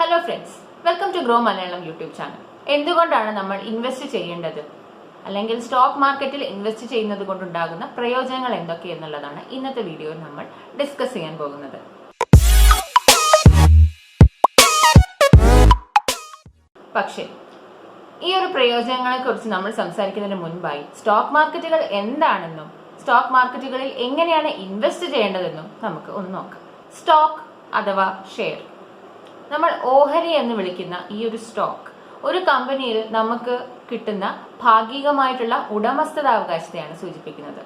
Hello friends, welcome to grow Malayalam YouTube channel. എന്തുകൊണ്ടാണ് നമ്മൾ invest ചെയ്യേണ്ടത്, അല്ലെങ്കിൽ സ്റ്റോക്ക് മാർക്കറ്റിൽ ഇൻവെസ്റ്റ് ചെയ്യുന്നത് കൊണ്ടുണ്ടാകുന്ന പ്രയോജനങ്ങൾ എന്തൊക്കെയെന്നുള്ളതാണ് ഇന്നത്തെ വീഡിയോയിൽ നമ്മൾ ഡിസ്കസ് ചെയ്യാൻ പോകുന്നത്. പക്ഷേ ഈ ഒരു പ്രയോജനങ്ങളെ കുറിച്ച് നമ്മൾ സംസാരിക്കുന്നതിന് മുൻപായി സ്റ്റോക്ക് മാർക്കറ്റുകൾ എന്താണെന്നും സ്റ്റോക്ക് മാർക്കറ്റുകളിൽ എങ്ങനെയാണ് ഇൻവെസ്റ്റ് ചെയ്യേണ്ടതെന്നും നമുക്ക് ഒന്ന് നോക്കാം. സ്റ്റോക്ക് അഥവാ ഷെയർ, നമ്മൾ ഓഹരി എന്ന് വിളിക്കുന്ന ഈ ഒരു സ്റ്റോക്ക് ഒരു കമ്പനിയിൽ നമുക്ക് കിട്ടുന്ന ഭാഗികമായിട്ടുള്ള ഉടമസ്ഥതാവകാശത്തെയാണ് സൂചിപ്പിക്കുന്നത്.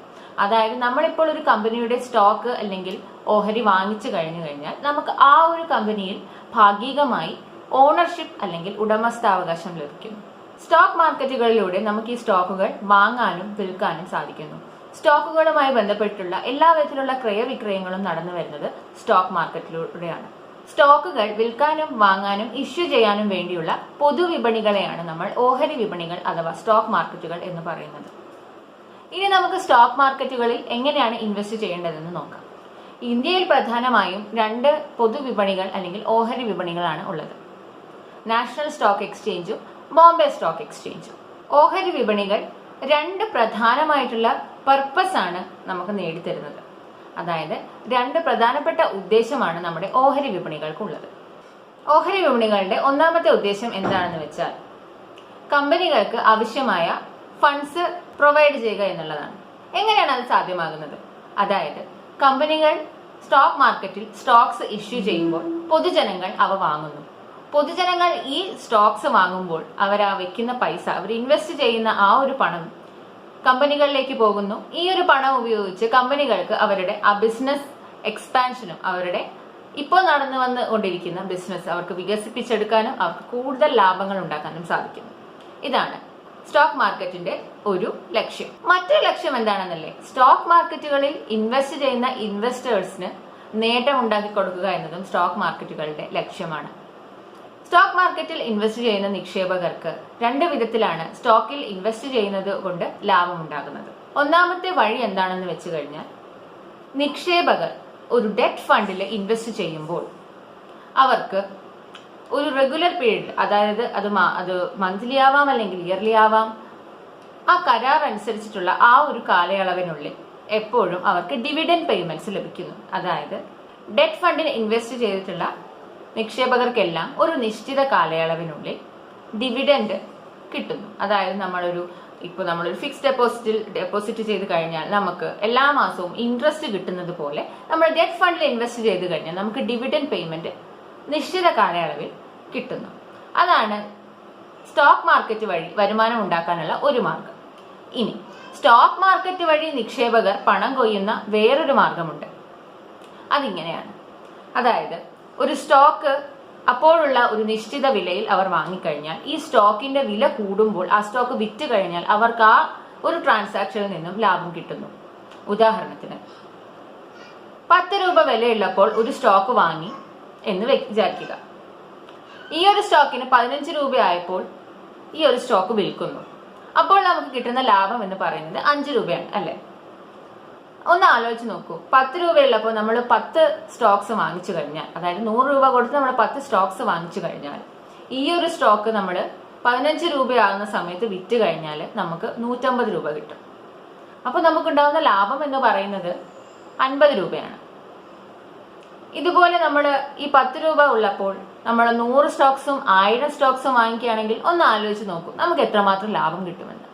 അതായത് നമ്മളിപ്പോൾ ഒരു കമ്പനിയുടെ സ്റ്റോക്ക് അല്ലെങ്കിൽ ഓഹരി വാങ്ങിച്ചു കഴിഞ്ഞാൽ നമുക്ക് ആ ഒരു കമ്പനിയിൽ ഭാഗികമായി ഓണർഷിപ്പ് അല്ലെങ്കിൽ ഉടമസ്ഥാവകാശം ലഭിക്കുന്നു. സ്റ്റോക്ക് മാർക്കറ്റുകളിലൂടെ നമുക്ക് ഈ സ്റ്റോക്കുകൾ വാങ്ങാനും വിൽക്കാനും സാധിക്കുന്നു. സ്റ്റോക്കുകളുമായി ബന്ധപ്പെട്ടുള്ള എല്ലാ വിധത്തിലുള്ള ക്രയവിക്രയങ്ങളും നടന്നു വരുന്നത് സ്റ്റോക്ക് മാർക്കറ്റിലൂടെയാണ്. സ്റ്റോക്കുകൾ വിൽക്കാനും വാങ്ങാനും ഇഷ്യൂ ചെയ്യാനും വേണ്ടിയുള്ള പൊതുവിപണികളെയാണ് നമ്മൾ ഓഹരി വിപണികൾ അഥവാ സ്റ്റോക്ക് മാർക്കറ്റുകൾ എന്ന് പറയുന്നത്. ഇനി നമുക്ക് സ്റ്റോക്ക് മാർക്കറ്റുകളിൽ എങ്ങനെയാണ് ഇൻവെസ്റ്റ് ചെയ്യേണ്ടതെന്ന് നോക്കാം. ഇന്ത്യയിൽ പ്രധാനമായും രണ്ട് പൊതുവിപണികൾ അല്ലെങ്കിൽ ഓഹരി വിപണികളാണ് ഉള്ളത്: നാഷണൽ സ്റ്റോക്ക് എക്സ്ചേഞ്ചും ബോംബെ സ്റ്റോക്ക് എക്സ്ചേഞ്ചും. ഓഹരി വിപണികൾ രണ്ട് പ്രധാനമായിട്ടുള്ള പർപ്പസ് ആണ് നമുക്ക് നേടിത്തരുന്നത്. അതായത് രണ്ട് പ്രധാനപ്പെട്ട ഉദ്ദേശമാണ് നമ്മുടെ ഓഹരി വിപണികൾക്കുള്ളത്. ഓഹരി വിപണികളുടെ ഒന്നാമത്തെ ഉദ്ദേശം എന്താണെന്ന് വെച്ചാൽ കമ്പനികൾക്ക് ആവശ്യമായ ഫണ്ട്സ് പ്രൊവൈഡ് ചെയ്യുക എന്നുള്ളതാണ്. എങ്ങനെയാണ് അത് സാധ്യമാകുന്നത്? അതായത് കമ്പനികൾ സ്റ്റോക്ക് മാർക്കറ്റിൽ സ്റ്റോക്സ് ഇഷ്യൂ ചെയ്യുമ്പോൾ പൊതുജനങ്ങൾ അവ വാങ്ങുന്നു. പൊതുജനങ്ങൾ ഈ സ്റ്റോക്സ് വാങ്ങുമ്പോൾ അവർ ആ വെക്കുന്ന പൈസ, അവർ ഇൻവെസ്റ്റ് ചെയ്യുന്ന ആ ഒരു പണം കമ്പനികളിലേക്ക് പോകുന്നു. ഈ ഒരു പണം ഉപയോഗിച്ച് കമ്പനികൾക്ക് അവരുടെ ആ ബിസിനസ് എക്സ്പാൻഷനും അവരുടെ ഇപ്പോൾ നടന്നു വന്നുകൊണ്ടിരിക്കുന്ന ബിസിനസ് അവർക്ക് വികസിപ്പിച്ചെടുക്കാനും അവർക്ക് കൂടുതൽ ലാഭങ്ങൾ ഉണ്ടാക്കാനും സാധിക്കുന്നു. ഇതാണ് സ്റ്റോക്ക് മാർക്കറ്റിന്റെ ഒരു ലക്ഷ്യം. മറ്റൊരു ലക്ഷ്യം എന്താണെന്നല്ലേ? സ്റ്റോക്ക് മാർക്കറ്റുകളിൽ ഇൻവെസ്റ്റ് ചെയ്യുന്ന ഇൻവെസ്റ്റേഴ്സിന് നേട്ടം ഉണ്ടാക്കി കൊടുക്കുക എന്നതും സ്റ്റോക്ക് മാർക്കറ്റുകളുടെ ലക്ഷ്യമാണ്. സ്റ്റോക്ക് മാർക്കറ്റിൽ ഇൻവെസ്റ്റ് ചെയ്യുന്ന നിക്ഷേപകർക്ക് രണ്ട് വിധത്തിലാണ് സ്റ്റോക്കിൽ ഇൻവെസ്റ്റ് ചെയ്യുന്നത് കൊണ്ട് ലാഭം ഉണ്ടാകുന്നത്. ഒന്നാമത്തെ വഴി എന്താണെന്ന് വെച്ച് കഴിഞ്ഞാൽ, നിക്ഷേപകർ ഒരു ഡെറ്റ് ഫണ്ടിൽ ഇൻവെസ്റ്റ് ചെയ്യുമ്പോൾ അവർക്ക് ഒരു റെഗുലർ പീരീഡ്, അതായത് അത് മന്ത്ലി ആവാം അല്ലെങ്കിൽ ഇയർലി ആവാം, ആ കരാർ അനുസരിച്ചിട്ടുള്ള ആ ഒരു കാലയളവിനുള്ളിൽ എപ്പോഴും അവർക്ക് ഡിവിഡൻഡ് പേയ്മെന്റ്സ് ലഭിക്കുന്നു. അതായത് ഡെറ്റ് ഫണ്ടിന് ഇൻവെസ്റ്റ് ചെയ്തിട്ടുള്ള നിക്ഷേപകർക്കെല്ലാം ഒരു നിശ്ചിത കാലയളവിനുള്ളിൽ ഡിവിഡൻഡ് കിട്ടുന്നു. അതായത് നമ്മളൊരു ഫിക്സ്ഡ് ഡെപ്പോസിറ്റ് ചെയ്ത് കഴിഞ്ഞാൽ നമുക്ക് എല്ലാ മാസവും ഇൻട്രസ്റ്റ് കിട്ടുന്നത് പോലെ നമ്മൾ ഡെറ്റ് ഫണ്ടിൽ ഇൻവെസ്റ്റ് ചെയ്ത് കഴിഞ്ഞാൽ നമുക്ക് ഡിവിഡൻഡ് പേയ്മെന്റ് നിശ്ചിത കാലയളവിൽ കിട്ടുന്നു. അതാണ് സ്റ്റോക്ക് മാർക്കറ്റ് വഴി വരുമാനം ഉണ്ടാക്കാനുള്ള ഒരു മാർഗം. ഇനി സ്റ്റോക്ക് മാർക്കറ്റ് വഴി നിക്ഷേപകർ പണം കൊയ്യുന്ന വേറൊരു മാർഗമുണ്ട്. അതിങ്ങനെയാണ്. അതായത് ഒരു സ്റ്റോക്ക് അപ്പോഴുള്ള ഒരു നിശ്ചിത വിലയിൽ അവർ വാങ്ങിക്കഴിഞ്ഞാൽ ഈ സ്റ്റോക്കിന്റെ വില കൂടുമ്പോൾ ആ സ്റ്റോക്ക് വിറ്റ് കഴിഞ്ഞാൽ അവർക്ക് ആ ഒരു ട്രാൻസാക്ഷനിൽ നിന്നും ലാഭം കിട്ടുന്നു. ഉദാഹരണത്തിന് 10 രൂപ വിലയുള്ളപ്പോൾ ഒരു സ്റ്റോക്ക് വാങ്ങി എന്ന് വിചാരിക്കുക. ഈ ഒരു സ്റ്റോക്കിന് 15 രൂപ ആയപ്പോൾ ഈ ഒരു സ്റ്റോക്ക് വിൽക്കുന്നു. അപ്പോൾ നമുക്ക് കിട്ടുന്ന ലാഭം എന്ന് പറയുന്നത് 5 രൂപയാണ്, അല്ലെ? ഒന്ന് ആലോചിച്ച് നോക്കൂ. 10 രൂപയുള്ളപ്പോൾ നമ്മൾ 10 സ്റ്റോക്സ് വാങ്ങിച്ചു കഴിഞ്ഞാൽ, അതായത് 100 രൂപ കൊടുത്ത് നമ്മൾ 10 സ്റ്റോക്സ് വാങ്ങിച്ചു കഴിഞ്ഞാൽ ഈ ഒരു സ്റ്റോക്ക് നമ്മൾ 15 രൂപയാകുന്ന സമയത്ത് വിറ്റ് കഴിഞ്ഞാൽ നമുക്ക് 150 രൂപ കിട്ടും. അപ്പൊ നമുക്കുണ്ടാകുന്ന ലാഭം എന്ന് പറയുന്നത് 50 രൂപയാണ്. ഇതുപോലെ നമ്മൾ ഈ 10 രൂപ ഉള്ളപ്പോൾ നമ്മൾ 100 സ്റ്റോക്സും 1000 സ്റ്റോക്സും വാങ്ങിക്കുകയാണെങ്കിൽ ഒന്ന് ആലോചിച്ച് നോക്കൂ നമുക്ക് എത്രമാത്രം ലാഭം കിട്ടുമെന്ന്.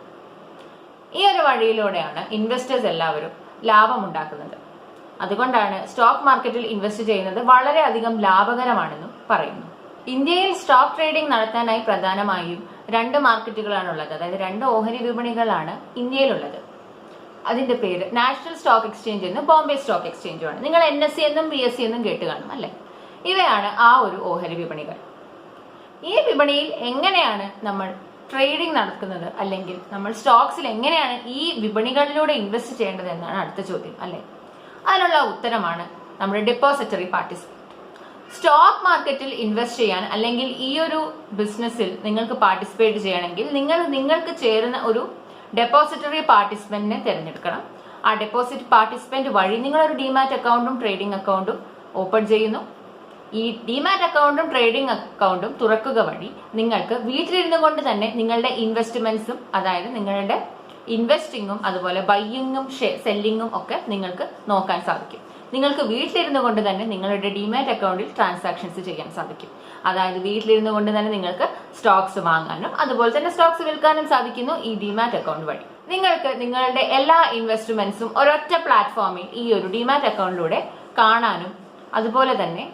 ഈ ഒരു വഴിയിലൂടെയാണ് ഇൻവെസ്റ്റേഴ്സ് എല്ലാവരും ലാഭം ഉണ്ടാക്കുന്നത്. അതുകൊണ്ടാണ് സ്റ്റോക്ക് മാർക്കറ്റിൽ ഇൻവെസ്റ്റ് ചെയ്യുന്നത് വളരെയധികം ലാഭകരമാണെന്നും പറയുന്നു. ഇന്ത്യയിൽ സ്റ്റോക്ക് ട്രേഡിംഗ് നടത്താനായി പ്രധാനമായും രണ്ട് മാർക്കറ്റുകളാണുള്ളത്. അതായത് രണ്ട് ഓഹരി വിപണികളാണ് ഇന്ത്യയിലുള്ളത്. അതിന്റെ പേര് നാഷണൽ സ്റ്റോക്ക് എക്സ്ചേഞ്ച് എന്നും ബോംബെ സ്റ്റോക്ക് എക്സ്ചേഞ്ചുമാണ്. നിങ്ങൾ NSE എന്നും BSE എന്നും കേട്ട് കാണും, അല്ലെ? ഇവയാണ് ആ ഒരു ഓഹരി വിപണികൾ. ഈ വിപണിയിൽ എങ്ങനെയാണ് നമ്മൾ ട്രേഡിംഗ് നടക്കുന്നത്, അല്ലെങ്കിൽ നമ്മൾ സ്റ്റോക്സിൽ എങ്ങനെയാണ് ഈ വിപണികളിലൂടെ ഇൻവെസ്റ്റ് ചെയ്യേണ്ടത് എന്നാണ് അടുത്ത ചോദ്യം, അല്ലെ? അതിനുള്ള ഉത്തരമാണ് നമ്മുടെ ഡെപ്പോസിറ്ററി പാർട്ടിസിപ്പന്റ്. സ്റ്റോക്ക് മാർക്കറ്റിൽ ഇൻവെസ്റ്റ് ചെയ്യാൻ അല്ലെങ്കിൽ ഈ ഒരു ബിസിനസ്സിൽ നിങ്ങൾക്ക് പാർട്ടിസിപ്പേറ്റ് ചെയ്യണമെങ്കിൽ നിങ്ങൾക്ക് ചേരുന്ന ഒരു ഡെപ്പോസിറ്ററി പാർട്ടിസിപ്പന്റിനെ തിരഞ്ഞെടുക്കണം. ആ ഡെപ്പോസിറ്റ് പാർട്ടിസിപ്പന്റ് വഴി നിങ്ങൾ ഒരു ഡിമാറ്റ് അക്കൗണ്ടും ട്രേഡിംഗ് അക്കൗണ്ടും ഓപ്പൺ ചെയ്യുന്നു. ഈ ഡിമാറ്റ് അക്കൗണ്ടും ട്രേഡിംഗ് അക്കൗണ്ടും തുറക്കുക വഴി നിങ്ങൾക്ക് വീട്ടിലിരുന്നു കൊണ്ട് തന്നെ നിങ്ങളുടെ ഇൻവെസ്റ്റ്മെന്റ്സും, അതായത് നിങ്ങളുടെ ഇൻവെസ്റ്റിങ്ങും അതുപോലെ ബൈയിങ്ങും സെല്ലിങ്ങും ഒക്കെ നിങ്ങൾക്ക് നോക്കാൻ സാധിക്കും. നിങ്ങൾക്ക് വീട്ടിലിരുന്നു കൊണ്ട് തന്നെ നിങ്ങളുടെ ഡിമാറ്റ് അക്കൗണ്ടിൽ ട്രാൻസാക്ഷൻസ് ചെയ്യാൻ സാധിക്കും. അതായത് വീട്ടിലിരുന്നു കൊണ്ട് തന്നെ നിങ്ങൾക്ക് സ്റ്റോക്സ് വാങ്ങാനും അതുപോലെ തന്നെ സ്റ്റോക്സ് വിൽക്കാനും സാധിക്കുന്നു ഈ ഡിമാറ്റ് അക്കൗണ്ട് വഴി. നിങ്ങൾക്ക് നിങ്ങളുടെ എല്ലാ ഇൻവെസ്റ്റ്മെന്റ്സും ഒരൊറ്റ പ്ലാറ്റ്ഫോമിൽ ഈ ഒരു ഡിമാറ്റ് അക്കൗണ്ടിലൂടെ കാണാനും അതുപോലെ തന്നെ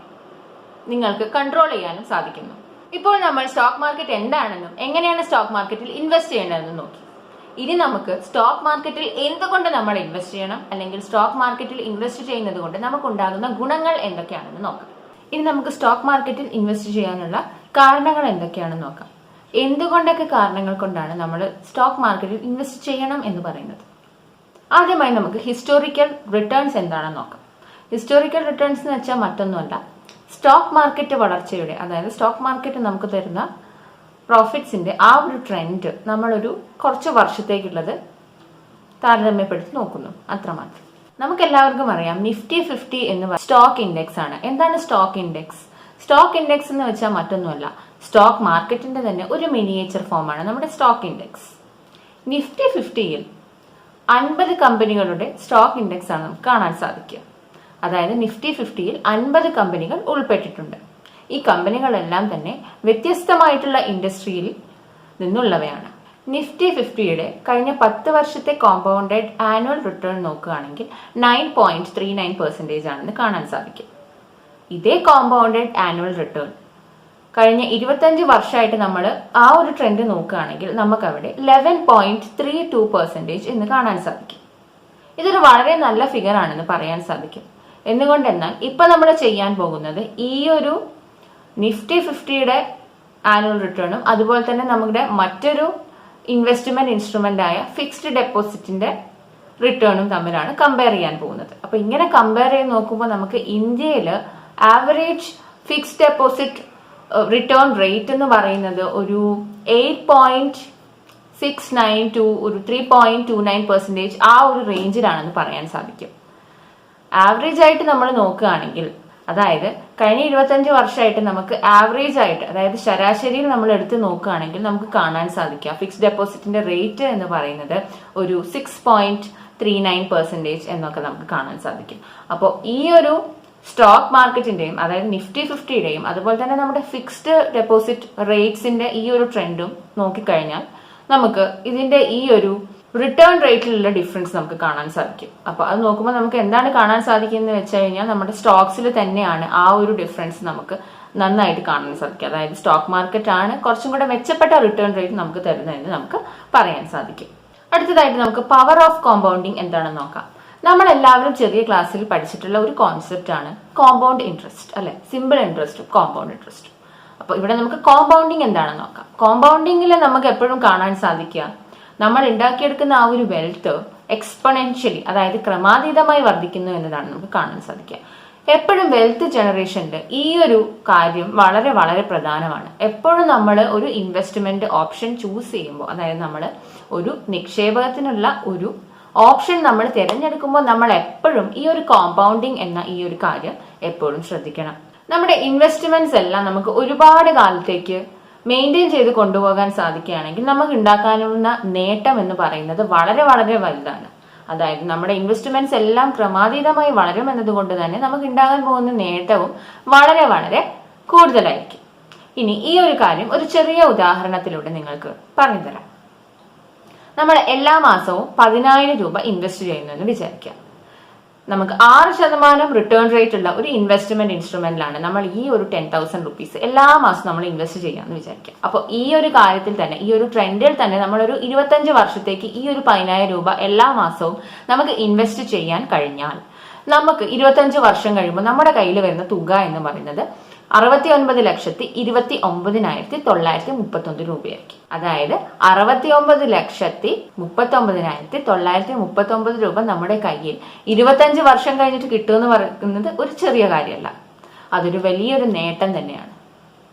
നിങ്ങൾക്ക് കൺട്രോൾ ചെയ്യാനും സാധിക്കുന്നു. ഇപ്പോൾ നമ്മൾ സ്റ്റോക്ക് മാർക്കറ്റ് എന്താണെന്നും എങ്ങനെയാണ് സ്റ്റോക്ക് മാർക്കറ്റിൽ ഇൻവെസ്റ്റ് ചെയ്യേണ്ടതെന്നും നോക്കി. ഇനി നമുക്ക് സ്റ്റോക്ക് മാർക്കറ്റിൽ എന്തുകൊണ്ട് നമ്മൾ ഇൻവെസ്റ്റ് ചെയ്യണം, അല്ലെങ്കിൽ സ്റ്റോക്ക് മാർക്കറ്റിൽ ഇൻവെസ്റ്റ് ചെയ്യുന്നത് കൊണ്ട് നമുക്കുണ്ടാകുന്ന ഗുണങ്ങൾ എന്തൊക്കെയാണെന്ന് നോക്കാം. ഇനി നമുക്ക് സ്റ്റോക്ക് മാർക്കറ്റിൽ ഇൻവെസ്റ്റ് ചെയ്യാനുള്ള കാരണങ്ങൾ എന്തൊക്കെയാണെന്ന് നോക്കാം. എന്തുകൊണ്ടൊക്കെ കാരണങ്ങൾ കൊണ്ടാണ് നമ്മൾ സ്റ്റോക്ക് മാർക്കറ്റിൽ ഇൻവെസ്റ്റ് ചെയ്യണം എന്ന് പറയുന്നത്. ആദ്യമായി നമുക്ക് ഹിസ്റ്റോറിക്കൽ റിട്ടേൺസ് എന്താണെന്ന് നോക്കാം. ഹിസ്റ്റോറിക്കൽ റിട്ടേൺസ് എന്ന് വെച്ചാൽ മറ്റൊന്നുമല്ല, സ്റ്റോക്ക് മാർക്കറ്റ് വളർച്ചയുടെ, അതായത് സ്റ്റോക്ക് മാർക്കറ്റ് നമുക്ക് തരുന്ന പ്രോഫിറ്റ്സിന്റെ ആ ഒരു ട്രെൻഡ് നമ്മളൊരു കുറച്ച് വർഷത്തേക്കുള്ളത് താരതമ്യപ്പെടുത്തി നോക്കുന്നു, അത്രമാത്രം. നമുക്ക് എല്ലാവർക്കും അറിയാം നിഫ്റ്റി 50 എന്ന് സ്റ്റോക്ക് ഇൻഡെക്സ് ആണ്. എന്താണ് സ്റ്റോക്ക് ഇൻഡെക്സ്? സ്റ്റോക്ക് ഇൻഡെക്സ് എന്ന് വെച്ചാൽ മറ്റൊന്നുമല്ല, സ്റ്റോക്ക് മാർക്കറ്റിന്റെ തന്നെ ഒരു മിനിയേച്ചർ ഫോമാണ് നമ്മുടെ സ്റ്റോക്ക് ഇൻഡെക്സ്. നിഫ്റ്റി 50യിൽ 50 കമ്പനികളുടെ സ്റ്റോക്ക് ഇൻഡെക്സ് ആണ് നമുക്ക് കാണാൻ സാധിക്കുക. അതായത് നിഫ്റ്റി 50യിൽ 50 കമ്പനികൾ ഉൾപ്പെട്ടിട്ടുണ്ട്. ഈ കമ്പനികളെല്ലാം തന്നെ വ്യത്യസ്തമായിട്ടുള്ള ഇൻഡസ്ട്രിയിൽ നിന്നുള്ളവയാണ്. നിഫ്റ്റി 50യുടെ കഴിഞ്ഞ 10 വർഷത്തെ കോമ്പൗണ്ടഡ് ആനുവൽ റിട്ടേൺ നോക്കുകയാണെങ്കിൽ 9.39% ആണെന്ന് കാണാൻ സാധിക്കും. ഇതേ കോമ്പൗണ്ടഡ് ആനുവൽ റിട്ടേൺ കഴിഞ്ഞ 25 വർഷമായിട്ട് നമ്മൾ ആ ഒരു ട്രെൻഡ് നോക്കുകയാണെങ്കിൽ നമുക്കവിടെ 11.32% എന്ന് കാണാൻ സാധിക്കും. ഇതൊരു വളരെ നല്ല ഫിഗർ ആണെന്ന് പറയാൻ സാധിക്കും. എന്തുകൊണ്ടെന്നാൽ ഇപ്പൊ നമ്മൾ ചെയ്യാൻ പോകുന്നത് ഈ ഒരു നിഫ്റ്റി 50യുടെ ആനുവൽ റിട്ടേണും അതുപോലെ തന്നെ നമ്മുടെ മറ്റൊരു ഇൻവെസ്റ്റ്മെന്റ് ഇൻസ്ട്രുമെന്റ് ആയ ഫിക്സ്ഡ് ഡെപ്പോസിറ്റിന്റെ റിട്ടേണും തമ്മിലാണ് കമ്പയർ ചെയ്യാൻ പോകുന്നത്. അപ്പൊ ഇങ്ങനെ കമ്പയർ ചെയ്ത് നോക്കുമ്പോൾ നമുക്ക് ഇന്ത്യയിൽ average fixed deposit return rate എന്ന് പറയുന്നത് ഒരു 8.69 to ഒരു 3.29% ആ ഒരു റേഞ്ചിലാണെന്ന് പറയാൻ സാധിക്കും. ആവറേജ് ആയിട്ട് നമ്മൾ നോക്കുകയാണെങ്കിൽ, അതായത് കഴിഞ്ഞ 25 വർഷമായിട്ട് നമുക്ക് ആവറേജ് ആയിട്ട്, അതായത് ശരാശരിയിൽ നമ്മൾ എടുത്ത് നോക്കുകയാണെങ്കിൽ നമുക്ക് കാണാൻ സാധിക്കുക ഫിക്സ്ഡ് ഡെപ്പോസിറ്റിന്റെ റേറ്റ് എന്ന് പറയുന്നത് ഒരു 6.39% എന്നൊക്കെ നമുക്ക് കാണാൻ സാധിക്കും. അപ്പോൾ ഈ ഒരു സ്റ്റോക്ക് മാർക്കറ്റിന്റെയും അതായത് നിഫ്റ്റി 50യുടെയും അതുപോലെ തന്നെ നമ്മുടെ ഫിക്സ്ഡ് ഡെപ്പോസിറ്റ് റേറ്റ്സിന്റെ ഈ ഒരു ട്രെൻഡും നോക്കിക്കഴിഞ്ഞാൽ നമുക്ക് ഇതിന്റെ ഈ ഒരു റിട്ടേൺ റേറ്റിലുള്ള ഡിഫറൻസ് നമുക്ക് കാണാൻ സാധിക്കും. അപ്പൊ അത് നോക്കുമ്പോൾ നമുക്ക് എന്താണ് കാണാൻ സാധിക്കുന്നത് വെച്ച് കഴിഞ്ഞാൽ നമ്മുടെ സ്റ്റോക്സിൽ തന്നെയാണ് ആ ഒരു ഡിഫറൻസ് നമുക്ക് നന്നായിട്ട് കാണാൻ സാധിക്കും. അതായത് സ്റ്റോക്ക് മാർക്കറ്റ് ആണ് കുറച്ചും കൂടെ മെച്ചപ്പെട്ട റിട്ടേൺ റേറ്റ് നമുക്ക് തരുന്നതെന്ന് നമുക്ക് പറയാൻ സാധിക്കും. അടുത്തതായിട്ട് നമുക്ക് പവർ ഓഫ് കോമ്പൗണ്ടിങ് എന്താണെന്ന് നോക്കാം. നമ്മൾ എല്ലാവരും ചെറിയ ക്ലാസ്സിൽ പഠിച്ചിട്ടുള്ള ഒരു കോൺസെപ്റ്റ് ആണ് കോമ്പൗണ്ട് ഇൻട്രസ്റ്റ്, അല്ലെ? സിമ്പിൾ ഇൻട്രസ്റ്റും കോമ്പൗണ്ട് ഇൻട്രസ്റ്റും. അപ്പൊ ഇവിടെ നമുക്ക് കോമ്പൗണ്ടിങ് എന്താണെന്ന് നോക്കാം. കോമ്പൗണ്ടിങ്ങിൽ നമുക്ക് എപ്പോഴും കാണാൻ സാധിക്കുക നമ്മൾ ഉണ്ടാക്കിയെടുക്കുന്ന ആ ഒരു വെൽത്ത് എക്സ്പൊണൻഷ്യലി, അതായത് ക്രമാതീതമായി വർദ്ധിക്കുന്നു എന്നതാണ് നമുക്ക് കാണാൻ സാധിക്കുക. എപ്പോഴും വെൽത്ത് ജനറേഷനിൽ ഈ ഒരു കാര്യം വളരെ വളരെ പ്രധാനമാണ്. എപ്പോഴും നമ്മൾ ഒരു ഇൻവെസ്റ്റ്മെന്റ് ഓപ്ഷൻ ചൂസ് ചെയ്യുമ്പോൾ, അതായത് നമ്മൾ ഒരു നിക്ഷേപകത്തിനുള്ള ഒരു ഓപ്ഷൻ നമ്മൾ തിരഞ്ഞെടുക്കുമ്പോൾ നമ്മൾ എപ്പോഴും ഈ ഒരു കോമ്പൗണ്ടിങ് എന്ന ഈ ഒരു കാര്യം എപ്പോഴും ശ്രദ്ധിക്കണം. നമ്മുടെ ഇൻവെസ്റ്റ്മെന്റ്സ് എല്ലാം നമുക്ക് ഒരുപാട് കാലത്തേക്ക് മെയിൻറ്റെയിൻ ചെയ്ത് കൊണ്ടുപോകാൻ സാധിക്കുകയാണെങ്കിൽ നമുക്ക് ഉണ്ടാക്കാനുള്ള നേട്ടം എന്ന് പറയുന്നത് വളരെ വളരെ വലുതാണ്. അതായത് നമ്മുടെ ഇൻവെസ്റ്റ്മെന്റ്സ് എല്ലാം ക്രമാതീതമായി വളരും എന്നതുകൊണ്ട് തന്നെ നമുക്ക് ഉണ്ടാകാൻ പോകുന്ന നേട്ടവും വളരെ വളരെ കൂടുതലായിരിക്കും. ഇനി ഈ ഒരു കാര്യം ഒരു ചെറിയ ഉദാഹരണത്തിലൂടെ നിങ്ങൾക്ക് പറഞ്ഞു തരാം. നമ്മൾ എല്ലാ മാസവും 10,000 രൂപ ഇൻവെസ്റ്റ് ചെയ്യുന്നു എന്ന് വിചാരിക്കാം. നമുക്ക് 6% റിട്ടേൺ റേറ്റ് ഉള്ള ഒരു ഇൻവെസ്റ്റ്മെന്റ് ഇൻസ്ട്രുമെന്റിലാണ് നമ്മൾ ഈ ഒരു 10,000 റുപ്പീസ് എല്ലാ മാസവും നമ്മൾ ഇൻവെസ്റ്റ് ചെയ്യാമെന്ന് വിചാരിക്കാം. അപ്പോൾ ഈ ഒരു കാര്യത്തിൽ തന്നെ, ഈ ഒരു ട്രെൻഡിൽ തന്നെ നമ്മളൊരു 25 വർഷത്തേക്ക് ഈ ഒരു 10,000 രൂപ എല്ലാ മാസവും നമുക്ക് ഇൻവെസ്റ്റ് ചെയ്യാൻ കഴിഞ്ഞാൽ നമുക്ക് 25 വർഷം കഴിയുമ്പോൾ നമ്മുടെ കയ്യിൽ വരുന്ന തുക എന്ന് പറയുന്നത് 69,29,931 രൂപയായിരിക്കും. അതായത് 69,39,931 രൂപ നമ്മുടെ കയ്യിൽ 25 വർഷം കഴിഞ്ഞിട്ട് കിട്ടുമെന്ന് പറയുന്നത് ഒരു ചെറിയ കാര്യമല്ല, അതൊരു വലിയൊരു നേട്ടം തന്നെയാണ്.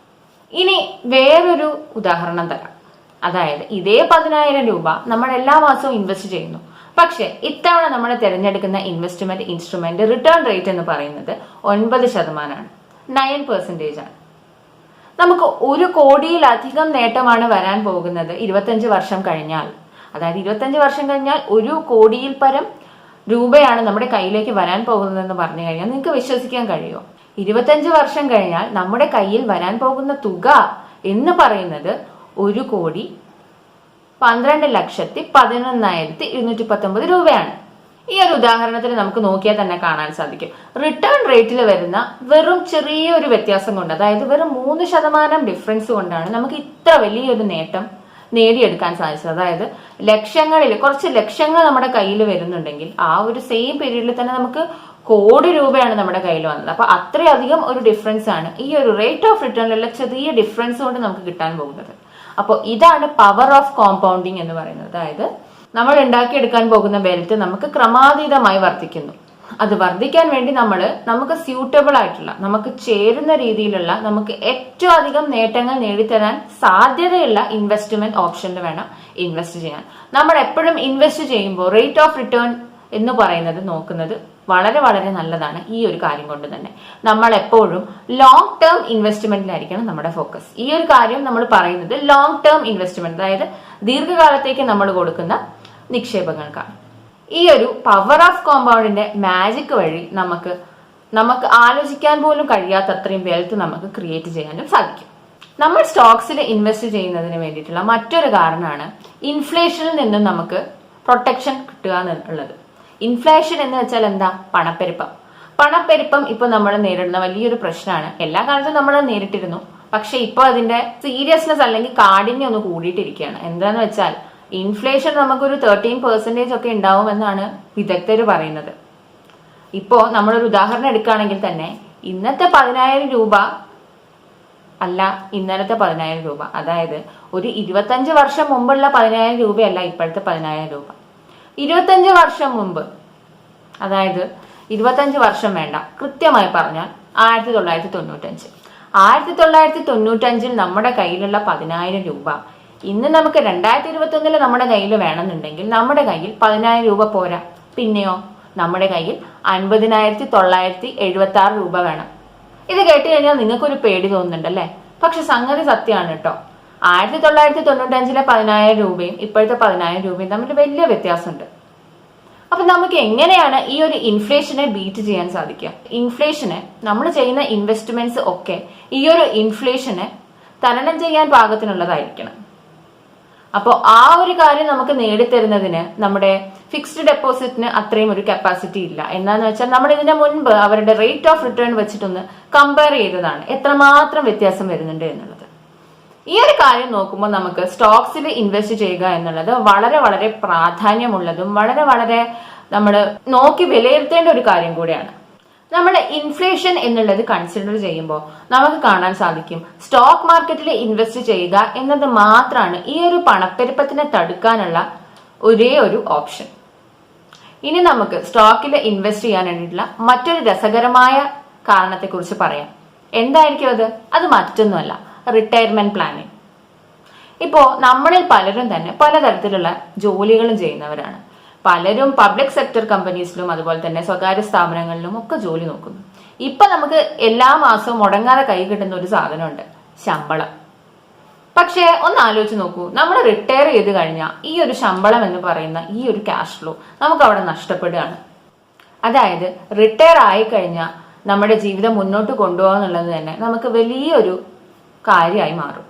ഇനി വേറൊരു ഉദാഹരണം തരാം. അതായത് ഇതേ 10,000 രൂപ നമ്മൾ എല്ലാ മാസവും ഇൻവെസ്റ്റ് ചെയ്യുന്നു. പക്ഷെ ഇത്തവണ നമ്മൾ തിരഞ്ഞെടുക്കുന്ന ഇൻവെസ്റ്റ്മെന്റ് ഇൻസ്ട്രുമെന്റ് റിട്ടേൺ റേറ്റ് എന്ന് പറയുന്നത് 9%. 9% ആണ്. നമുക്ക് 1 കോടിയിലധികം നേട്ടമാണ് വരാൻ പോകുന്നത് 25 വർഷം കഴിഞ്ഞാൽ. അതായത് 25 വർഷം കഴിഞ്ഞാൽ 1 കോടിയിൽ പരം രൂപയാണ് നമ്മുടെ കയ്യിലേക്ക് വരാൻ പോകുന്നതെന്ന് പറഞ്ഞു കഴിഞ്ഞാൽ നിങ്ങൾക്ക് വിശ്വസിക്കാൻ കഴിയുമോ? 25 വർഷം കഴിഞ്ഞാൽ നമ്മുടെ കയ്യിൽ വരാൻ പോകുന്ന തുക എന്ന് പറയുന്നത് 1,12,11,219 രൂപയാണ്. ഈ ഒരു ഉദാഹരണത്തിൽ നമുക്ക് നോക്കിയാൽ തന്നെ കാണാൻ സാധിക്കും. റിട്ടേൺ റേറ്റിൽ വരുന്ന വെറും ചെറിയൊരു വ്യത്യാസം കൊണ്ട്, അതായത് വെറും 3% ഡിഫറൻസ് കൊണ്ടാണ് നമുക്ക് ഇത്ര വലിയൊരു നേട്ടം നേടിയെടുക്കാൻ സാധിച്ചത്. അതായത് കുറച്ച് ലക്ഷങ്ങൾ നമ്മുടെ കയ്യിൽ വരുന്നുണ്ടെങ്കിൽ ആ ഒരു സെയിം പീരീഡിൽ തന്നെ നമുക്ക് കോടി രൂപയാണ് നമ്മുടെ കയ്യിൽ വന്നത്. അപ്പൊ അത്രയധികം ഒരു ഡിഫറൻസ് ആണ് ഈ ഒരു റേറ്റ് ഓഫ് റിട്ടേണിലുള്ള ചെറിയ ഡിഫറൻസ് കൊണ്ട് നമുക്ക് കിട്ടാൻ പോകുന്നത്. അപ്പോൾ ഇതാണ് പവർ ഓഫ് കോമ്പൗണ്ടിങ് എന്ന് പറയുന്നത്. അതായത് നമ്മൾ ഉണ്ടാക്കിയെടുക്കാൻ പോകുന്ന വെൽത്ത് നമുക്ക് ക്രമാതീതമായി വർദ്ധിക്കുന്നു. അത് വർദ്ധിക്കാൻ വേണ്ടി നമുക്ക് സ്യൂട്ടബിൾ ആയിട്ടുള്ള, നമുക്ക് ചേരുന്ന രീതിയിലുള്ള, നമുക്ക് ഏറ്റവും അധികം നേട്ടങ്ങൾ നേടിത്തരാൻ സാധ്യതയുള്ള ഇൻവെസ്റ്റ്മെന്റ് ഓപ്ഷനിൽ വേണം ഇൻവെസ്റ്റ് ചെയ്യാൻ. നമ്മൾ എപ്പോഴും ഇൻവെസ്റ്റ് ചെയ്യുമ്പോൾ റേറ്റ് ഓഫ് റിട്ടേൺ എന്ന് പറയുന്നത് നോക്കുന്നത് വളരെ വളരെ നല്ലതാണ്. ഈ ഒരു കാര്യം കൊണ്ട് തന്നെ നമ്മൾ എപ്പോഴും ലോങ് ടേം ഇൻവെസ്റ്റ്മെന്റിലായിരിക്കണം നമ്മുടെ ഫോക്കസ്. ഈ ഒരു കാര്യം നമ്മൾ പറയുന്നത് ലോങ് ടേം ഇൻവെസ്റ്റ്മെന്റ്, അതായത് ദീർഘകാലത്തേക്ക് നമ്മൾ കൊടുക്കുന്ന നിക്ഷേപങ്ങൾക്കാണ്. ഈ ഒരു പവർ ഓഫ് കോമ്പൗണ്ടിന്റെ മാജിക് വഴി നമുക്ക് ആലോചിക്കാൻ പോലും കഴിയാത്ത അത്രയും വെൽത്ത് നമുക്ക് ക്രിയേറ്റ് ചെയ്യാനും സാധിക്കും. നമ്മൾ സ്റ്റോക്സിൽ ഇൻവെസ്റ്റ് ചെയ്യുന്നതിന് വേണ്ടിയിട്ടുള്ള മറ്റൊരു കാരണമാണ് ഇൻഫ്ലേഷനിൽ നിന്നും നമുക്ക് പ്രൊട്ടക്ഷൻ കിട്ടുക എന്നുള്ളത്. ഇൻഫ്ലേഷൻ എന്ന് വെച്ചാൽ എന്താ? പണപ്പെരുപ്പം ഇപ്പൊ നമ്മൾ നേരിടുന്ന വലിയൊരു പ്രശ്നമാണ്. എല്ലാ കാലത്തും നമ്മൾ നേരിട്ടിരുന്നു, പക്ഷെ ഇപ്പൊ അതിന്റെ സീരിയസ്നെസ് അല്ലെങ്കിൽ കാഠിന്യം ഒന്ന് കൂടിയിട്ടിരിക്കുകയാണ്. എന്താന്ന് വെച്ചാൽ ഇൻഫ്ലേഷൻ നമുക്കൊരു 13% ഒക്കെ ഉണ്ടാവുമെന്നാണ് വിദഗ്ധർ പറയുന്നത്. ഇപ്പോ നമ്മളൊരു ഉദാഹരണം എടുക്കുകയാണെങ്കിൽ തന്നെ ഇന്നത്തെ 10,000 രൂപ അല്ല ഇന്നലത്തെ 10,000 രൂപ. അതായത് ഒരു 25 വർഷം മുമ്പുള്ള 10,000 രൂപയല്ല ഇപ്പോഴത്തെ 10,000 രൂപ. 25 വർഷം മുമ്പ്, അതായത് 25 വർഷം വേണ്ട, കൃത്യമായി പറഞ്ഞാൽ 1995. 1995 നമ്മുടെ കയ്യിലുള്ള 10,000 രൂപ ഇന്ന് നമുക്ക് 2021 നമ്മുടെ കയ്യിൽ വേണമെന്നുണ്ടെങ്കിൽ നമ്മുടെ കയ്യിൽ 10,000 രൂപ പോരാ. പിന്നെയോ നമ്മുടെ കയ്യിൽ 50,976 രൂപ വേണം. ഇത് കേട്ട് കഴിഞ്ഞാൽ നിങ്ങൾക്കൊരു പേടി തോന്നുന്നുണ്ടല്ലേ? പക്ഷെ സംഗതി സത്യമാണ് കേട്ടോ. 1995 10,000 രൂപയും ഇപ്പോഴത്തെ 10,000 രൂപയും തമ്മിൽ വലിയ വ്യത്യാസമുണ്ട്. അപ്പൊ നമുക്ക് എങ്ങനെയാണ് ഈ ഒരു ഇൻഫ്ലേഷനെ ബീറ്റ് ചെയ്യാൻ സാധിക്കുക? ഇൻഫ്ലേഷനെ, നമ്മൾ ചെയ്യുന്ന ഇൻവെസ്റ്റ്മെന്റ്സ് ഒക്കെ ഈ ഒരു ഇൻഫ്ലേഷനെ തരണം ചെയ്യാൻ പാകത്തിനുള്ളതായിരിക്കണം. അപ്പോൾ ആ ഒരു കാര്യം നമുക്ക് നേടിത്തരുന്നതിന് നമ്മുടെ ഫിക്സ്ഡ് ഡെപ്പോസിറ്റിന് അത്രയും ഒരു കപ്പാസിറ്റി ഇല്ല. എന്താന്ന് വെച്ചാൽ നമ്മൾ ഇതിന് മുൻപ് അവരുടെ റേറ്റ് ഓഫ് റിട്ടേൺ വെച്ചിട്ടൊന്ന് കമ്പയർ ചെയ്തതാണ് എത്രമാത്രം വ്യത്യാസം വരുന്നുണ്ട് എന്നുള്ളത്. ഈ ഒരു കാര്യം നോക്കുമ്പോൾ നമുക്ക് സ്റ്റോക്സിൽ ഇൻവെസ്റ്റ് ചെയ്യുക എന്നുള്ളത് വളരെ വളരെ പ്രാധാന്യമുള്ളതും വളരെ വളരെ നമ്മൾ നോക്കി വിലയിരുത്തേണ്ട ഒരു കാര്യം കൂടിയാണ്. നമ്മൾ ഇൻഫ്ലേഷൻ എന്നുള്ളത് കൺസിഡർ ചെയ്യുമ്പോൾ നമുക്ക് കാണാൻ സാധിക്കും സ്റ്റോക്ക് മാർക്കറ്റിൽ ഇൻവെസ്റ്റ് ചെയ്യുക എന്നത് മാത്രമാണ് ഈ ഒരു പണപ്പെരുപ്പത്തിനെ തടുക്കാനുള്ള ഒരേ ഒരു ഓപ്ഷൻ. ഇനി നമുക്ക് സ്റ്റോക്കിൽ ഇൻവെസ്റ്റ് ചെയ്യാൻ വേണ്ടിയിട്ടുള്ള മറ്റൊരു രസകരമായ കാരണത്തെക്കുറിച്ച് പറയാം. എന്തായിരിക്കും അത്? അത് മറ്റൊന്നുമല്ല, റിട്ടയർമെന്റ് പ്ലാനിങ്. ഇപ്പോ നമ്മളിൽ പലരും തന്നെ പലതരത്തിലുള്ള ജോലികളും ചെയ്യുന്നവരാണ്. പലരും പബ്ലിക് സെക്ടർ കമ്പനീസിലും അതുപോലെ തന്നെ സ്വകാര്യ സ്ഥാപനങ്ങളിലും ഒക്കെ ജോലി നോക്കുന്നു. ഇപ്പൊ നമുക്ക് എല്ലാ മാസവും മുടങ്ങാതെ കൈ കിട്ടുന്ന ഒരു സാധനമുണ്ട്, ശമ്പളം. പക്ഷെ ഒന്ന് ആലോചിച്ച് നോക്കൂ, നമ്മൾ റിട്ടയർ ചെയ്ത് കഴിഞ്ഞാൽ ഈ ഒരു ശമ്പളം എന്ന് പറയുന്ന ഈ ഒരു ക്യാഷ് ഫ്ലോ നമുക്ക് അവിടെ നഷ്ടപ്പെടുകയാണ്. അതായത് റിട്ടയർ ആയി കഴിഞ്ഞാൽ നമ്മുടെ ജീവിതം മുന്നോട്ട് കൊണ്ടുപോകാന്നുള്ളത് തന്നെ നമുക്ക് വലിയൊരു കാര്യമായി മാറും.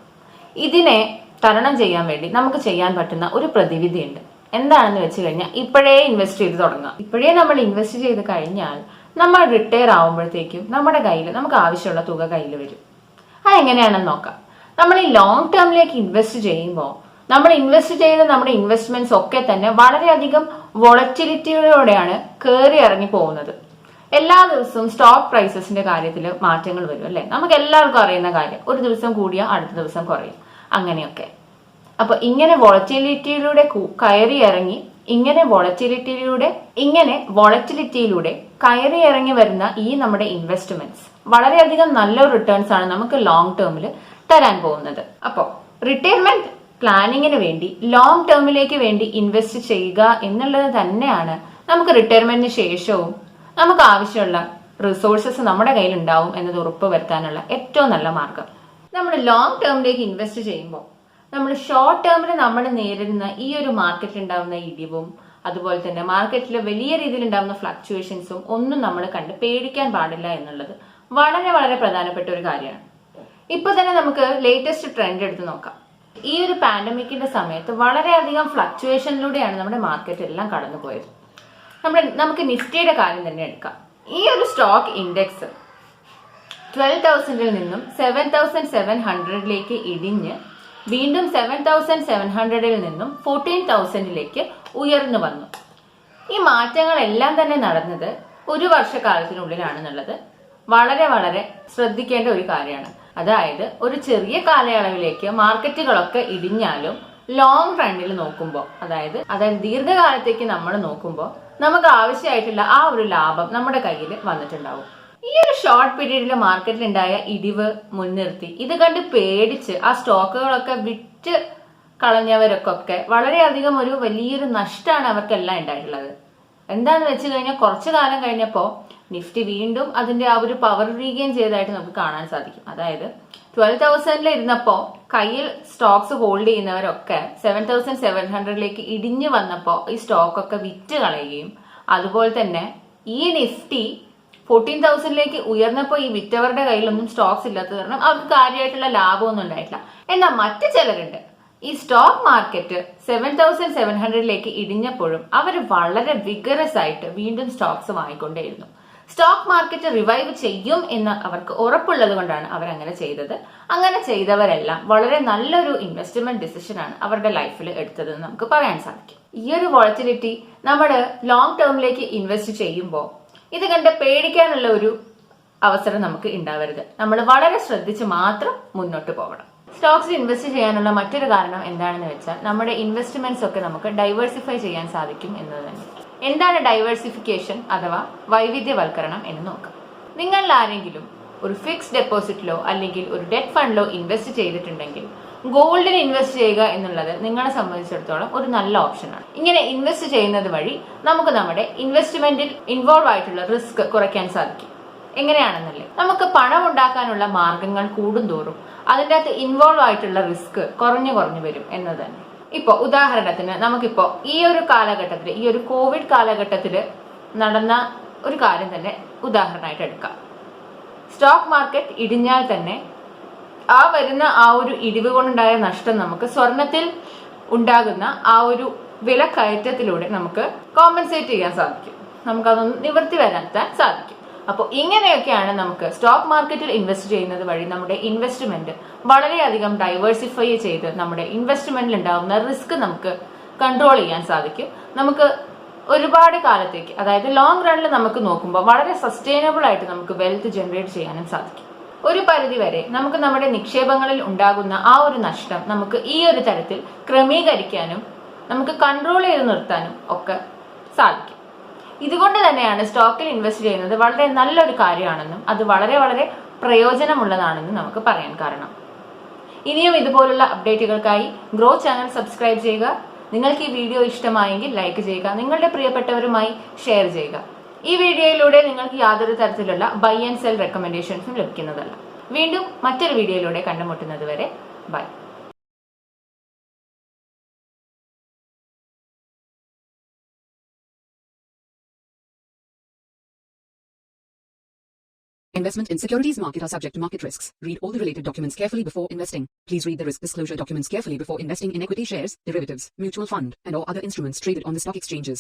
ഇതിനെ തരണം ചെയ്യാൻ വേണ്ടി നമുക്ക് ചെയ്യാൻ പറ്റുന്ന ഒരു പ്രതിവിധിയുണ്ട്. എന്താണെന്ന് വെച്ച് കഴിഞ്ഞാൽ ഇപ്പോഴേ ഇൻവെസ്റ്റ് ചെയ്ത് തുടങ്ങാം. ഇപ്പോഴേ നമ്മൾ ഇൻവെസ്റ്റ് ചെയ്ത് കഴിഞ്ഞാൽ നമ്മൾ റിട്ടയർ ആവുമ്പോഴത്തേക്കും നമ്മുടെ കയ്യിൽ നമുക്ക് ആവശ്യമുള്ള തുക കയ്യിൽ വരും. അതെങ്ങനെയാണെന്ന് നോക്കാം. നമ്മൾ ഈ ലോങ് ടേമിലേക്ക് ഇൻവെസ്റ്റ് ചെയ്യുമ്പോൾ നമ്മൾ ഇൻവെസ്റ്റ് ചെയ്ത നമ്മുടെ ഇൻവെസ്റ്റ്മെന്റ്സ് ഒക്കെ തന്നെ വളരെയധികം വോളറ്റിലിറ്റിയോടെയാണ് കയറി ഇറങ്ങി പോകുന്നത്. എല്ലാ ദിവസവും സ്റ്റോക്ക് പ്രൈസസിന്റെ കാര്യത്തിൽ മാറ്റങ്ങൾ വരും അല്ലെ? നമുക്ക് എല്ലാവർക്കും അറിയുന്ന കാര്യം. ഒരു ദിവസം കൂടിയ അടുത്ത ദിവസം കുറയും, അങ്ങനെയൊക്കെ. അപ്പൊ ഇങ്ങനെ വോളറ്റിലിറ്റിയിലൂടെ കയറി ഇറങ്ങി ഇങ്ങനെ വോളറ്റിലിറ്റിയിലൂടെ കയറി ഇറങ്ങി വരുന്ന ഈ നമ്മുടെ ഇൻവെസ്റ്റ്മെന്റ്സ് വളരെയധികം നല്ലൊരു റിട്ടേൺസ് ആണ് നമുക്ക് ലോങ് ടേമിൽ തരാൻ പോകുന്നത്. അപ്പോ റിട്ടയർമെന്റ് പ്ലാനിങ്ങിന് വേണ്ടി ലോങ് ടേമിലേക്ക് വേണ്ടി ഇൻവെസ്റ്റ് ചെയ്യുക എന്നുള്ളത് തന്നെയാണ് നമുക്ക് റിട്ടയർമെന്റിന് ശേഷവും നമുക്ക് ആവശ്യമുള്ള റിസോഴ്സസ് നമ്മുടെ കയ്യിൽ ഉണ്ടാവും എന്നത് ഉറപ്പ് വരുത്താനുള്ള ഏറ്റവും നല്ല മാർഗം. നമ്മൾ ലോങ് ടേമിലേക്ക് ഇൻവെസ്റ്റ് ചെയ്യുമ്പോൾ നമ്മൾ ഷോർട്ട് ടേമിൽ നമ്മൾ നേരിടുന്ന ഈ ഒരു മാർക്കറ്റിൽ ഉണ്ടാവുന്ന ഇടിവും അതുപോലെ തന്നെ മാർക്കറ്റിൽ വലിയ രീതിയിൽ ഉണ്ടാവുന്ന ഫ്ലക്ച്വേഷൻസും ഒന്നും നമ്മൾ കണ്ട് പേടിക്കാൻ പാടില്ല എന്നുള്ളത് വളരെ വളരെ പ്രധാനപ്പെട്ട ഒരു കാര്യമാണ്. ഇപ്പൊ തന്നെ നമുക്ക് ലേറ്റസ്റ്റ് ട്രെൻഡ് എടുത്ത് നോക്കാം. ഈ ഒരു പാൻഡമിക്കിന്റെ സമയത്ത് വളരെയധികം ഫ്ലക്ച്വേഷനിലൂടെയാണ് നമ്മുടെ മാർക്കറ്റ് എല്ലാം കടന്നുപോയത്. നമുക്ക് നിഫ്റ്റിയുടെ കാര്യം തന്നെ എടുക്കാം. ഈ ഒരു സ്റ്റോക്ക് ഇൻഡെക്സ് 12,000 നിന്നും 7,700 ഇടിഞ്ഞ് വീണ്ടും 7,700 നിന്നും 14,000 ഉയർന്നു വന്നു. ഈ മാറ്റങ്ങളെല്ലാം തന്നെ നടന്നത് ഒരു വർഷക്കാലത്തിനുള്ളിലാണെന്നുള്ളത് വളരെ വളരെ ശ്രദ്ധിക്കേണ്ട ഒരു കാര്യമാണ്. അതായത് ഒരു ചെറിയ കാലയളവിലേക്ക് മാർക്കറ്റുകളൊക്കെ ഇടിഞ്ഞാലും ലോങ് റണ്ണിൽ നോക്കുമ്പോൾ അതായത് ദീർഘകാലത്തേക്ക് നമ്മൾ നോക്കുമ്പോൾ നമുക്ക് ആവശ്യമായിട്ടുള്ള ആ ഒരു ലാഭം നമ്മുടെ കയ്യിൽ വന്നിട്ടുണ്ടാവും. ഈ ഒരു ഷോർട്ട് പീരീഡിൽ മാർക്കറ്റിൽ ഉണ്ടായ ഇടിവ് മുൻനിർത്തി ഇത് കണ്ട് പേടിച്ച് ആ സ്റ്റോക്കുകളൊക്കെ വിറ്റ് കളഞ്ഞവർക്കൊക്കെ വളരെയധികം ഒരു വലിയൊരു നഷ്ടമാണ് അവർക്കെല്ലാം ഉണ്ടായിട്ടുള്ളത്. എന്താന്ന് വെച്ച് കഴിഞ്ഞാൽ കുറച്ചു കാലം കഴിഞ്ഞപ്പോൾ നിഫ്റ്റി വീണ്ടും അതിന്റെ ആ ഒരു പവർ റീഗെയിൻ ചെയ്തതായിട്ട് നമുക്ക് കാണാൻ സാധിക്കും. അതായത് 12,000 ഇരുന്നപ്പോ കയ്യിൽ സ്റ്റോക്സ് ഹോൾഡ് ചെയ്യുന്നവരൊക്കെ 7,700 ഇടിഞ്ഞു വന്നപ്പോ ഈ സ്റ്റോക്ക് ഒക്കെ വിറ്റ് കളയുകയും അതുപോലെ തന്നെ ഈ നിഫ്റ്റി 14,000 ഉയർന്നപ്പോ ഈ വിറ്റവരുടെ കയ്യിലൊന്നും സ്റ്റോക്സ് ഇല്ലാത്തത് കാരണം അവർക്ക് കാര്യമായിട്ടുള്ള ലാഭമൊന്നും ഉണ്ടായിട്ടില്ല. എന്നാൽ മറ്റു ചിലരുണ്ട് ഈ സ്റ്റോക്ക് മാർക്കറ്റ് 7,700 ഇടിഞ്ഞപ്പോഴും അവർ വളരെ വിഗറസ് ആയിട്ട് വീണ്ടും സ്റ്റോക്സ് വാങ്ങിക്കൊണ്ടേയിരുന്നു. സ്റ്റോക്ക് മാർക്കറ്റ് റിവൈവ് ചെയ്യും എന്ന് അവർക്ക് ഉറപ്പുള്ളത് കൊണ്ടാണ് അവർ അങ്ങനെ ചെയ്തത്. അങ്ങനെ ചെയ്തവരെല്ലാം വളരെ നല്ലൊരു ഇൻവെസ്റ്റ്മെന്റ് ഡിസിഷനാണ് അവരുടെ ലൈഫിൽ എടുത്തതെന്ന് നമുക്ക് പറയാൻ സാധിക്കും. ഈ ഒരു വോളറ്റിലിറ്റി നമ്മൾ ലോങ് ടേമിലേക്ക് ഇൻവെസ്റ്റ് ചെയ്യുമ്പോൾ ഇത് കണ്ട് പേടിക്കാനുള്ള ഒരു അവസരം നമുക്ക് ഉണ്ടാവരുത്. നമ്മൾ വളരെ ശ്രദ്ധിച്ച് മാത്രം മുന്നോട്ട് പോകണം. സ്റ്റോക്സിൽ ഇൻവെസ്റ്റ് ചെയ്യാനുള്ള മറ്റൊരു കാരണം എന്താണെന്ന് വെച്ചാൽ നമ്മുടെ ഇൻവെസ്റ്റ്മെന്റ്സ് ഒക്കെ നമുക്ക് ഡൈവേഴ്സിഫൈ ചെയ്യാൻ സാധിക്കും എന്നത് തന്നെ. എന്താണ് ഡൈവേഴ്സിഫിക്കേഷൻ അഥവാ വൈവിധ്യവൽക്കരണം എന്ന് നോക്കാം. നിങ്ങളിൽ ആരെങ്കിലും ഒരു ഫിക്സ്ഡ് ഡെപ്പോസിറ്റിലോ അല്ലെങ്കിൽ ഒരു ഡെറ്റ് ഫണ്ടിലോ ഇൻവെസ്റ്റ് ചെയ്തിട്ടുണ്ടെങ്കിൽ ഗോൾഡിൽ ഇൻവെസ്റ്റ് ചെയ്യുക എന്നുള്ളത് നിങ്ങളെ സംബന്ധിച്ചിടത്തോളം ഒരു നല്ല ഓപ്ഷനാണ്. ഇങ്ങനെ ഇൻവെസ്റ്റ് ചെയ്യുന്നത് വഴി നമുക്ക് നമ്മുടെ ഇൻവെസ്റ്റ്മെന്റിൽ ഇൻവോൾവ് ആയിട്ടുള്ള റിസ്ക് കുറയ്ക്കാൻ സാധിക്കും. എങ്ങനെയാണെന്നല്ലേ, നമുക്ക് പണം ഉണ്ടാക്കാനുള്ള മാർഗങ്ങൾ കൂടുന്തോറും അതിൻ്റെ അകത്ത് ഇൻവോൾവ് ആയിട്ടുള്ള റിസ്ക് കുറഞ്ഞു വരും എന്നത് തന്നെ. ഇപ്പൊ ഉദാഹരണത്തിന് നമുക്കിപ്പോ ഈ ഒരു കാലഘട്ടത്തിൽ ഈ ഒരു കോവിഡ് കാലഘട്ടത്തിൽ നടന്ന ഒരു കാര്യം തന്നെ ഉദാഹരണമായിട്ട് എടുക്കാം. സ്റ്റോക്ക് മാർക്കറ്റ് ഇടിഞ്ഞാൽ തന്നെ ആ വരുന്ന ആ ഒരു ഇടിവ് കൊണ്ടുണ്ടായ നഷ്ടം നമുക്ക് സ്വർണത്തിൽ ഉണ്ടാകുന്ന ആ ഒരു വില കയറ്റത്തിലൂടെ നമുക്ക് കോമ്പൻസേറ്റ് ചെയ്യാൻ സാധിക്കും. നമുക്കതൊന്ന് നിവർത്തി വരാൻ സാധിക്കും. അപ്പോൾ ഇങ്ങനെയൊക്കെയാണ് നമുക്ക് സ്റ്റോക്ക് മാർക്കറ്റിൽ ഇൻവെസ്റ്റ് ചെയ്യുന്നത് വഴി നമ്മുടെ ഇൻവെസ്റ്റ്മെന്റ് വളരെയധികം ഡൈവേഴ്സിഫൈ ചെയ്ത് നമ്മുടെ ഇൻവെസ്റ്റ്മെന്റിൽ ഉണ്ടാകുന്ന റിസ്ക് നമുക്ക് കൺട്രോൾ ചെയ്യാൻ സാധിക്കും. നമുക്ക് ഒരുപാട് കാലത്തേക്ക് അതായത് ലോങ് റണ്ണിൽ നമുക്ക് നോക്കുമ്പോൾ വളരെ സസ്റ്റൈനബിൾ ആയിട്ട് നമുക്ക് വെൽത്ത് ജനറേറ്റ് ചെയ്യാനും സാധിക്കും. ഒരു പരിധി വരെ നമുക്ക് നമ്മുടെ നിക്ഷേപങ്ങളിൽ ഉണ്ടാകുന്ന ആ ഒരു നഷ്ടം നമുക്ക് ഈ ഒരു തരത്തിൽ ക്രമീകരിക്കാനും നമുക്ക് കൺട്രോൾ ചെയ്ത് നിർത്താനും ഒക്കെ സാധിക്കും. ഇതുകൊണ്ട് തന്നെയാണ് സ്റ്റോക്കിൽ ഇൻവെസ്റ്റ് ചെയ്യുന്നത് വളരെ നല്ലൊരു കാര്യമാണെന്നും അത് വളരെ വളരെ പ്രയോജനമുള്ളതാണെന്നും നമുക്ക് പറയാൻ കാരണം. ഇനിയും ഇതുപോലുള്ള അപ്ഡേറ്റുകൾക്കായി ഗ്രോ ചാനൽ സബ്സ്ക്രൈബ് ചെയ്യുക. നിങ്ങൾക്ക് ഈ വീഡിയോ ഇഷ്ടമായെങ്കിൽ ലൈക്ക് ചെയ്യുക, നിങ്ങളുടെ പ്രിയപ്പെട്ടവരുമായി ഷെയർ ചെയ്യുക. ഈ വീഡിയോയിലൂടെ നിങ്ങൾക്ക് യാതൊരു തരത്തിലുള്ള ബൈ ആൻഡ് സെൽ റെക്കമെൻഡേഷൻസും ലഭിക്കുന്നതല്ല. വീണ്ടും മറ്റൊരു വീഡിയോയിലൂടെ കണ്ടുമുട്ടുന്നത് വരെ by. Investment in securities market are subject to market risks. Read all the related documents carefully before investing. Please read the risk disclosure documents carefully before investing in equity shares, derivatives, mutual fund, and or other instruments traded on the stock exchanges.